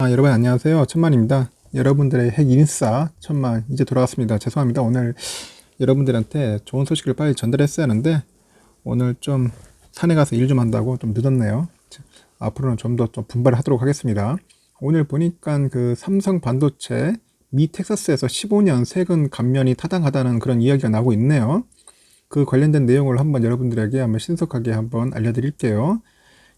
여러분 안녕하세요. 천만입니다. 여러분들의 핵 인싸 천만 이제 돌아왔습니다. 죄송합니다. 오늘 여러분들한테 좋은 소식을 빨리 전달했어야 하는데 오늘 좀 산에 가서 일 좀 한다고 좀 늦었네요. 앞으로는 좀 더 좀 분발을 하도록 하겠습니다. 오늘 보니까 그 삼성 반도체 미 텍사스에서 15년 세금 감면이 타당하다는 그런 이야기가 나오고 있네요. 그 관련된 내용을 한번 여러분들에게 한번 신속하게 한번 알려드릴게요.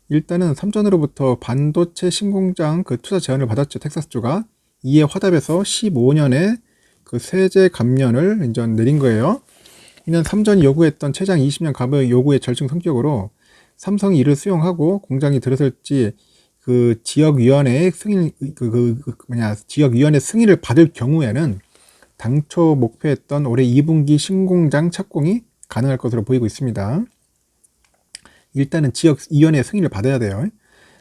일단은 삼전으로부터 반도체 신공장 그 투자 제안을 받았죠. 텍사스주가. 이에 화답해서 15년의 그 세제 감면을 이제 내린 거예요. 이는 삼전이 요구했던 최장 20년 가압의 요구의 절충 성격으로 삼성이 이를 수용하고 공장이 들어설지 그 지역위원회의 승인 지역위원회 승인을 받을 경우에는 당초 목표했던 올해 2분기 신공장 착공이 가능할 것으로 보이고 있습니다. 일단은 지역위원회 승인을 받아야 돼요.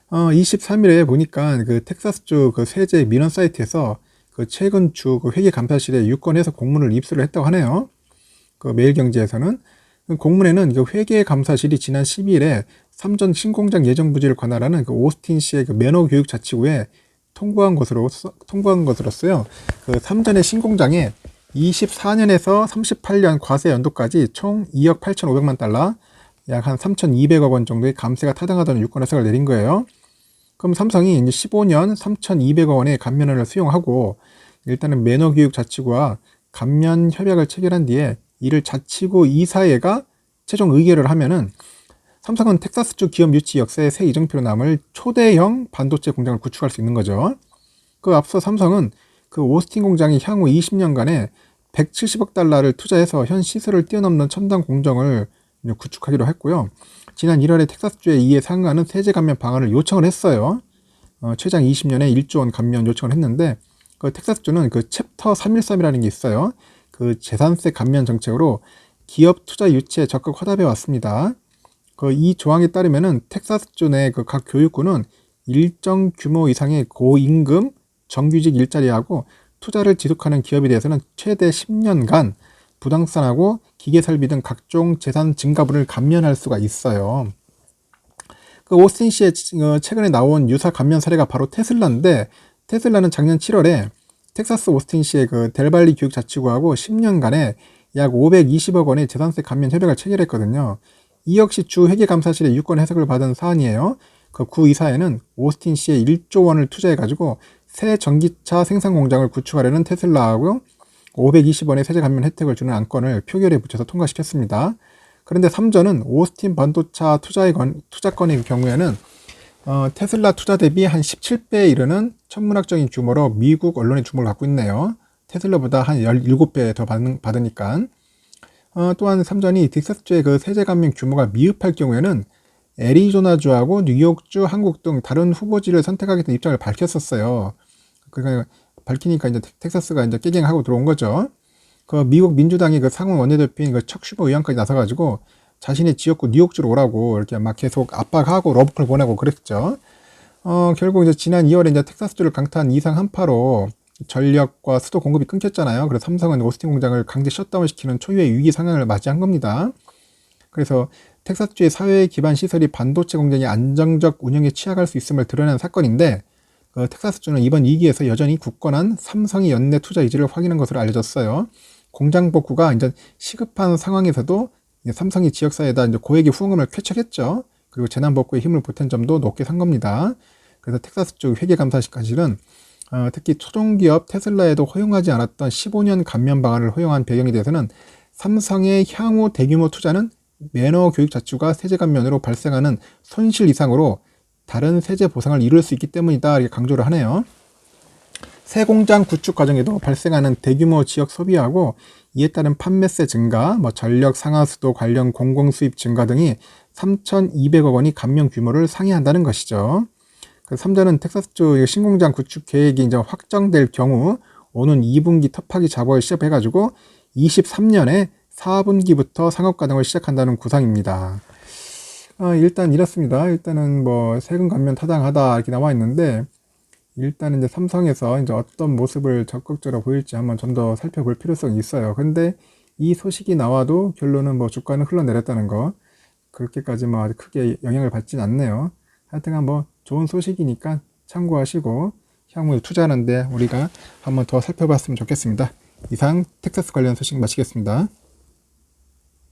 23일에 보니까 그 텍사스주 그 세제 민원 사이트에서 그 최근 주 그 회계감사실에 유권해서 공문을 입수를 했다고 하네요. 그 매일경제에서는 그 공문에는 그 회계감사실이 지난 12일에 삼전 신공장 예정 부지를 관할하는 그 오스틴 시의 그 매너 교육 자치구에 통보한 것으로서요. 그 삼전의 신공장에 24년에서 38년 과세 연도까지 총 2억 8,500만 달러, 약 한 3,200억 원 정도의 감세가 타당하다는 유권 해석을 내린 거예요. 그럼 삼성이 이제 15년 3,200억 원의 감면을 수용하고 일단은 매너교육 자치구와 감면 협약을 체결한 뒤에 이를 자치구 이사회가 최종 의결을 하면은 삼성은 텍사스주 기업 유치 역사의 새 이정표로 남을 초대형 반도체 공장을 구축할 수 있는 거죠. 그 앞서 삼성은 그 오스틴 공장이 향후 20년간에 170억 달러를 투자해서 현 시설을 뛰어넘는 첨단 공정을 구축하기로 했고요. 지난 1월에 텍사스주에 이에 상응하는 세제 감면 방안을 요청을 했어요. 최장 20년에 1조 원 감면 요청을 했는데 그 텍사스주는 그 챕터 313이라는 게 있어요. 그 재산세 감면 정책으로 기업 투자 유치에 적극 화답해 왔습니다. 그 이 조항에 따르면은 텍사스주 내 그 각 교육구는 일정 규모 이상의 고임금 정규직 일자리하고 투자를 지속하는 기업에 대해서는 최대 10년간 부동산하고 기계 설비 등 각종 재산 증가분을 감면할 수가 있어요. 그 오스틴 씨의 최근에 나온 유사 감면 사례가 바로 테슬라인데 테슬라는 작년 7월에 텍사스 오스틴 시의 그 델발리 교육자치구하고 10년간에 약 520억 원의 재산세 감면 협약을 체결했거든요. 이 역시 주 회계감사실의 유권 해석을 받은 사안이에요. 그 구이사회는 오스틴 시에 1조 원을 투자해가지고 새 전기차 생산 공장을 구축하려는 테슬라하고 520원의 세제 감면 혜택을 주는 안건을 표결에 붙여서 통과시켰습니다. 그런데 3전은 오스틴 반도체 투자건의 경우에는 테슬라 투자 대비 한 17배에 이르는 천문학적인 규모로 미국 언론의 주목을 갖고 있네요. 테슬라보다 한 17배 더 받으니까. 또한 3전이 텍사스주의 그 세제 감면 규모가 미흡할 경우에는 애리조나주하고 뉴욕주, 한국 등 다른 후보지를 선택하겠다는 입장을 밝혔었어요. 그러니까 밝히니까 이제 텍사스가 이제 깨갱하고 들어온 거죠. 그 미국 민주당이 그 상원 원내대표인 그 척 슈머 의원까지 나서가지고 자신의 지역구 뉴욕주로 오라고 이렇게 막 계속 압박하고 러브콜 보내고 그랬죠. 결국 이제 지난 2월에 이제 텍사스주를 강타한 이상 한파로 전력과 수도 공급이 끊겼잖아요. 그래서 삼성은 오스틴 공장을 강제 셧다운 시키는 초유의 위기 상황을 맞이한 겁니다. 그래서 텍사스주의 사회 기반 시설이 반도체 공장이 안정적 운영에 취약할 수 있음을 드러낸 사건인데 텍사스주는 이번 위기에서 여전히 굳건한 삼성의 연내 투자 의지를 확인한 것으로 알려졌어요. 공장 복구가 이제 시급한 상황에서도 삼성이 지역사회에다 이제 고액의 후원금을 쾌척했죠. 그리고 재난 복구에 힘을 보탠 점도 높게 산 겁니다. 그래서 텍사스주 회계감사실은 특히 초종기업 테슬라에도 허용하지 않았던 15년 감면 방안을 허용한 배경에 대해서는 삼성의 향후 대규모 투자는 매너 교육 자치구가 세제 감면으로 발생하는 손실 이상으로 다른 세제 보상을 이룰 수 있기 때문이다 이렇게 강조를 하네요. 새 공장 구축 과정에도 발생하는 대규모 지역 소비하고 이에 따른 판매세 증가, 전력 상하수도 관련 공공수입 증가 등이 3,200억 원이 감면 규모를 상회한다는 것이죠. 그 3전은 텍사스주 신공장 구축 계획이 이제 확정될 경우 오는 2분기 터파기 작업을 시작해가지고 23년에 4분기부터 상업 가동을 시작한다는 구상입니다. 일단 이렇습니다. 일단은 뭐 세금 감면 타당하다 이렇게 나와 있는데 일단은 이제 삼성에서 이제 어떤 모습을 적극적으로 보일지 한번 좀 더 살펴볼 필요성이 있어요. 근데 이 소식이 나와도 결론은 뭐 주가는 흘러내렸다는 거 그렇게까지 뭐 아주 크게 영향을 받진 않네요. 하여튼간 뭐 좋은 소식이니까 참고하시고 향후에 투자하는데 우리가 한번 더 살펴봤으면 좋겠습니다. 이상 텍사스 관련 소식 마치겠습니다.